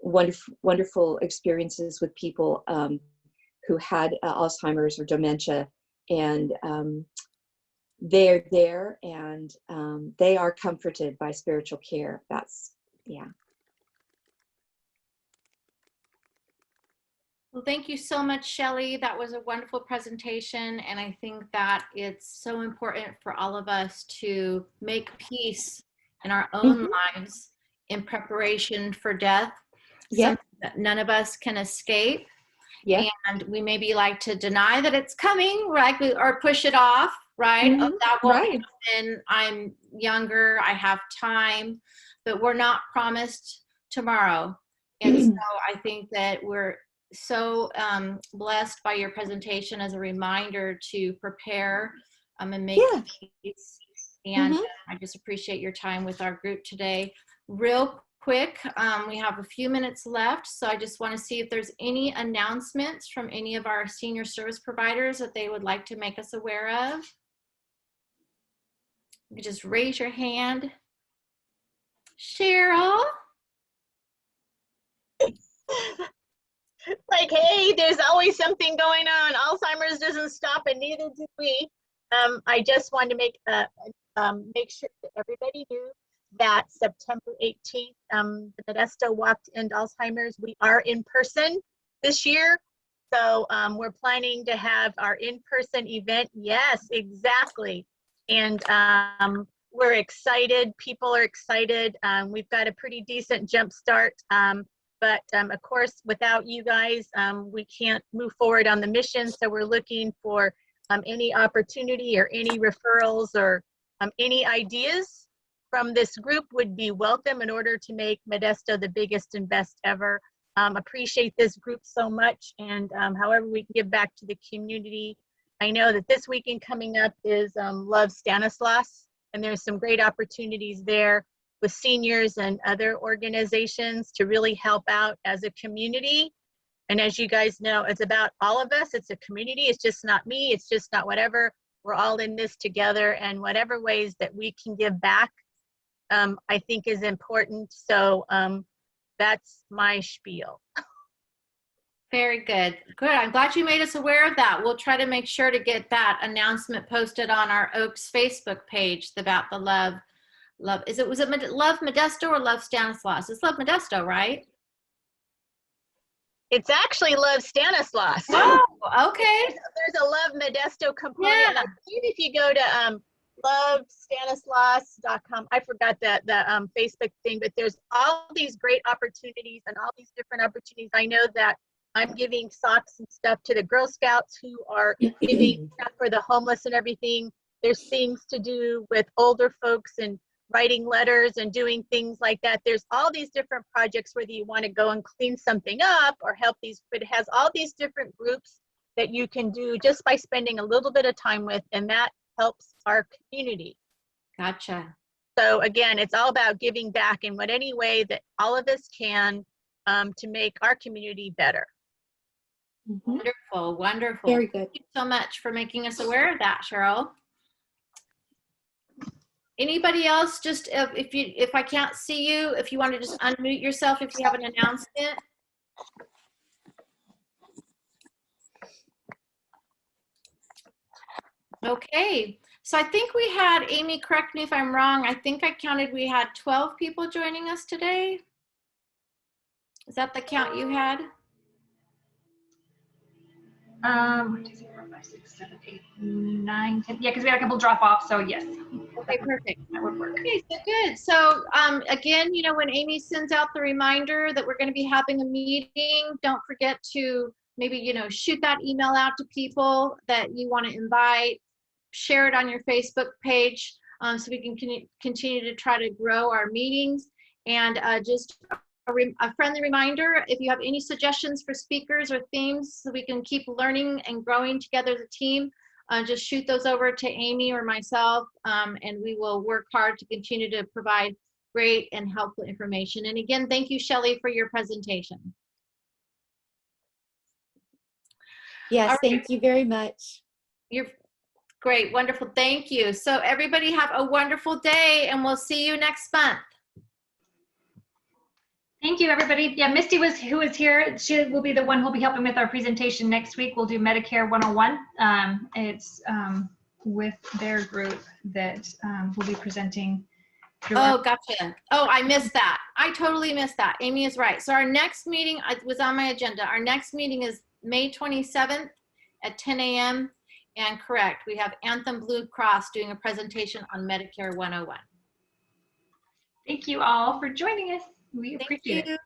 wonderful experiences with people who had Alzheimer's or dementia, and they're there and they are comforted by spiritual care. That's, Well, thank you so much, Shelli. That was a wonderful presentation. And I think that it's so important for all of us to make peace in our own lives in preparation for death. Something that none of us can escape. And we maybe like to deny that it's coming, right? Or push it off, right? Oh, that won't happen. I'm younger, I have time, but we're not promised tomorrow. And so I think that we're so blessed by your presentation as a reminder to prepare and make peace. And I just appreciate your time with our group today. Real quick, we have a few minutes left, so I just want to see if there's any announcements from any of our senior service providers that they would like to make us aware of. You can just raise your hand. Cheryl? Like, hey, there's always something going on. Alzheimer's doesn't stop, and neither do we. I just wanted to make sure that everybody knew that September 18th, the Modesto Walk to End Alzheimer's, we are in person this year. So we're planning to have our in-person event. Yes, exactly. And we're excited. People are excited. We've got a pretty decent jump start. But of course, without you guys, we can't move forward on the mission. So we're looking for any opportunity or any referrals or any ideas from this group would be welcome in order to make Modesto the biggest and best ever. Appreciate this group so much, and however we can give back to the community. I know that this weekend coming up is Love Stanislaus, and there's some great opportunities there with seniors and other organizations to really help out as a community. And as you guys know, it's about all of us. It's a community. It's just not me. It's just not whatever. We're all in this together, and whatever ways that we can give back, I think is important. So that's my spiel. Very good. Good. I'm glad you made us aware of that. We'll try to make sure to get that announcement posted on our OACS Facebook page about the love. Was it Love Modesto or Love Stanislaus? It's Love Modesto, right? It's actually Love Stanislaus. Oh, okay. There's a Love Modesto component. Yeah. I believe if you go to lovestanislaus.com, I forgot that the Facebook thing, but there's all these great opportunities and all these different opportunities. I know that I'm giving socks and stuff to the Girl Scouts who are giving stuff for the homeless and everything. There's things to do with older folks and writing letters and doing things like that. There's all these different projects, whether you want to go and clean something up or help these, but it has all these different groups that you can do just by spending a little bit of time with, and that helps our community. Gotcha. So again, it's all about giving back in what any way that all of us can to make our community better. Mhm. Wonderful, wonderful. Very good. Thank you so much for making us aware of that, Cheryl. Anybody else, just if I can't see you, if you want to just unmute yourself if you have an announcement. Okay, so I think we had, Amy, correct me if I'm wrong, I think I counted we had 12 people joining us today. Is that the count you had? 1, 2, 3, 4, 5, 6, 7, 8, 9, 10. Yeah, because we had a couple drop off, so yes. Okay, perfect. That would work. Okay, so good. So again, you know, when Amy sends out the reminder that we're going to be having a meeting, don't forget to maybe, you know, shoot that email out to people that you want to invite, share it on your Facebook page so we can continue to try to grow our meetings. And just a friendly reminder, if you have any suggestions for speakers or themes so we can keep learning and growing together as a team, just shoot those over to Amy or myself, and we will work hard to continue to provide great and helpful information. And again, thank you, Shelli, for your presentation. Yes, All right. thank you very much. You're great, wonderful, thank you. So everybody have a wonderful day, and we'll see you next month. Thank you, everybody. Yeah, Misty who is here. She will be the one who'll be helping with our presentation next week. We'll do Medicare 101. It's with their group that will be presenting. Oh, gotcha. Oh, I missed that. I totally missed that. Amy is right. So our next meeting was on my agenda. Our next meeting is May 27th at 10 a.m. And correct, we have Anthem Blue Cross doing a presentation on Medicare 101. Thank you all for joining us. We Thank appreciate it. you.